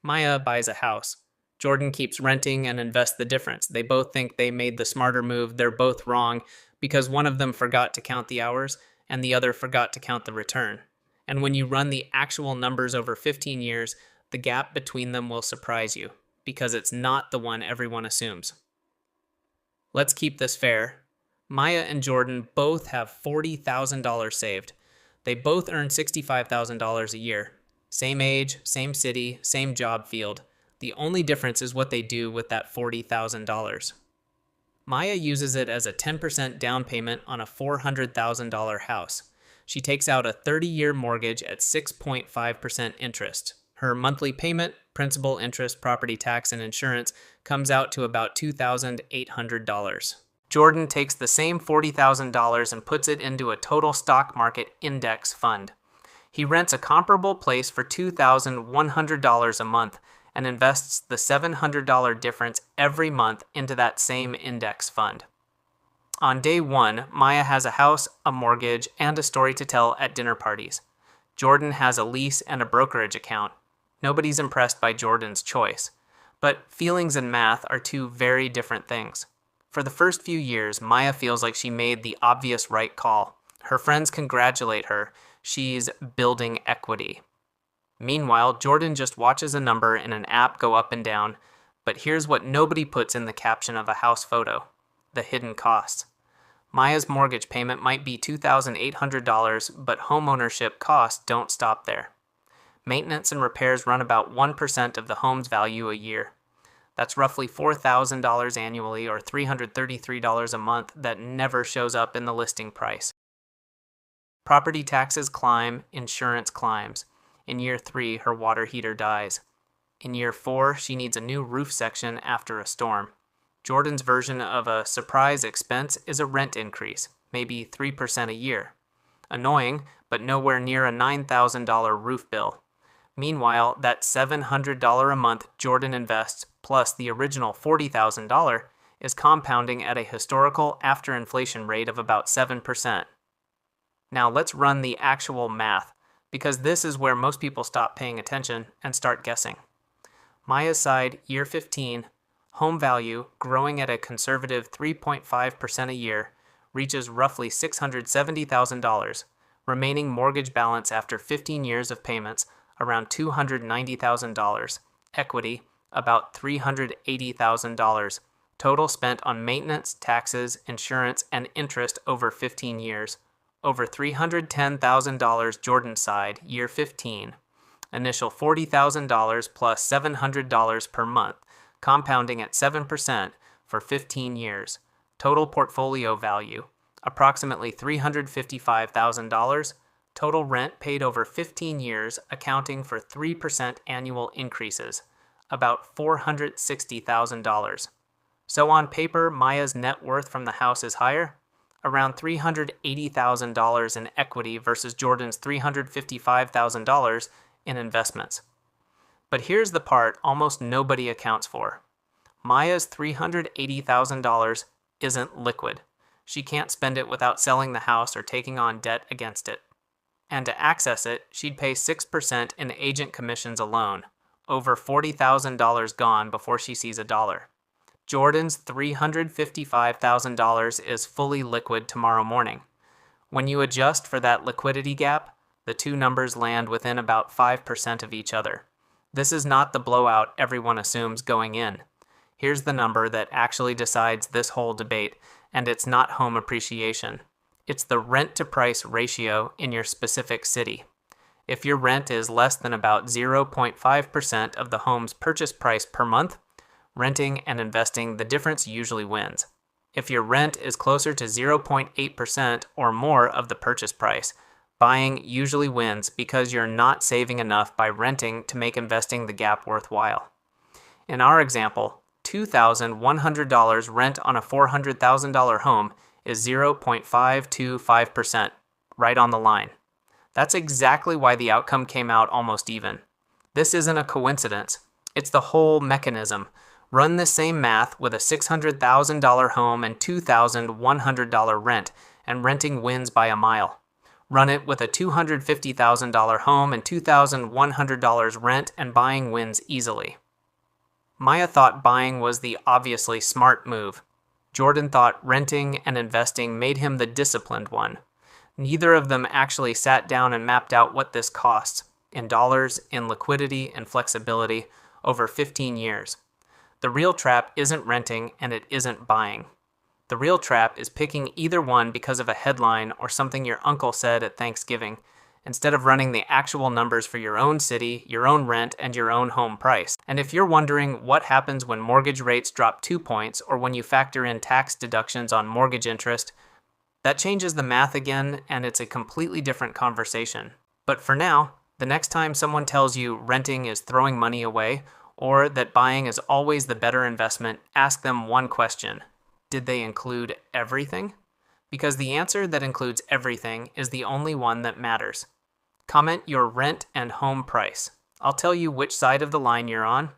Maya buys a house. Jordan keeps renting and invests the difference. They both think they made the smarter move. They're both wrong because one of them forgot to count the hours and the other forgot to count the return. And when you run the actual numbers over 15 years, the gap between them will surprise you because it's not the one everyone assumes. Let's keep this fair. Maya and Jordan both have $40,000 saved. They both earn $65,000 a year. Same age, same city, same job field. The only difference is what they do with that $40,000. Maya uses it as a 10% down payment on a $400,000 house. She takes out a 30-year mortgage at 6.5% interest. Her monthly payment, principal, interest, property tax, and insurance comes out to about $2,800. Jordan takes the same $40,000 and puts it into a total stock market index fund. He rents a comparable place for $2,100 a month and invests the $700 difference every month into that same index fund. On day one, Maya has a house, a mortgage, and a story to tell at dinner parties. Jordan has a lease and a brokerage account. Nobody's impressed by Jordan's choice. But feelings and math are two very different things. For the first few years, Maya feels like she made the obvious right call. Her friends congratulate her. She's building equity. Meanwhile, Jordan just watches a number in an app go up and down. But here's what nobody puts in the caption of a house photo: the hidden costs. Maya's mortgage payment might be $2,800, but homeownership costs don't stop there. Maintenance and repairs run about 1% of the home's value a year. That's roughly $4,000 annually or $333 a month that never shows up in the listing price. Property taxes climb, insurance climbs. In year 3, her water heater dies. In year 4, she needs a new roof section after a storm. Jordan's version of a surprise expense is a rent increase, maybe 3% a year. Annoying, but nowhere near a $9,000 roof bill. Meanwhile, that $700 a month Jordan invests plus the original $40,000 is compounding at a historical after-inflation rate of about 7%. Now let's run the actual math, because this is where most people stop paying attention and start guessing. Maya's side, year 15, home value, growing at a conservative 3.5% a year, reaches roughly $670,000. Remaining mortgage balance after 15 years of payments, around $290,000. Equity, about $380,000. Total spent on maintenance, taxes, insurance, and interest over 15 years. Over $310,000 Jordan's side, year 15. Initial $40,000 plus $700 per month, compounding at 7% for 15 years. Total portfolio value, approximately $355,000. Total rent paid over 15 years, accounting for 3% annual increases, about $460,000. So on paper, Maya's net worth from the house is higher, around $380,000 in equity versus Jordan's $355,000 in investments. But here's the part almost nobody accounts for. Maya's $380,000 isn't liquid. She can't spend it without selling the house or taking on debt against it. And to access it, she'd pay 6% in agent commissions alone, over $40,000 gone before she sees a dollar. Jordan's $355,000 is fully liquid tomorrow morning. When you adjust for that liquidity gap, the two numbers land within about 5% of each other. This is not the blowout everyone assumes going in. Here's the number that actually decides this whole debate, and it's not home appreciation. It's the rent-to-price ratio in your specific city. If your rent is less than about 0.5% of the home's purchase price per month, renting and investing the difference usually wins. If your rent is closer to 0.8% or more of the purchase price, buying usually wins because you're not saving enough by renting to make investing the gap worthwhile. In our example, $2,100 rent on a $400,000 home is 0.525%, right on the line. That's exactly why the outcome came out almost even. This isn't a coincidence. It's the whole mechanism. Run the same math with a $600,000 home and $2,100 rent, and renting wins by a mile. Run it with a $250,000 home and $2,100 rent, and buying wins easily. Maya thought buying was the obviously smart move. Jordan thought renting and investing made him the disciplined one. Neither of them actually sat down and mapped out what this costs, in dollars, in liquidity, and flexibility, over 15 years. The real trap isn't renting and it isn't buying. The real trap is picking either one because of a headline or something your uncle said at Thanksgiving, instead of running the actual numbers for your own city, your own rent, and your own home price. And if you're wondering what happens when mortgage rates drop 2 points or when you factor in tax deductions on mortgage interest, that changes the math again, and it's a completely different conversation. But for now, the next time someone tells you renting is throwing money away or that buying is always the better investment, ask them one question. Did they include everything? Because the answer that includes everything is the only one that matters. Comment your rent and home price. I'll tell you which side of the line you're on,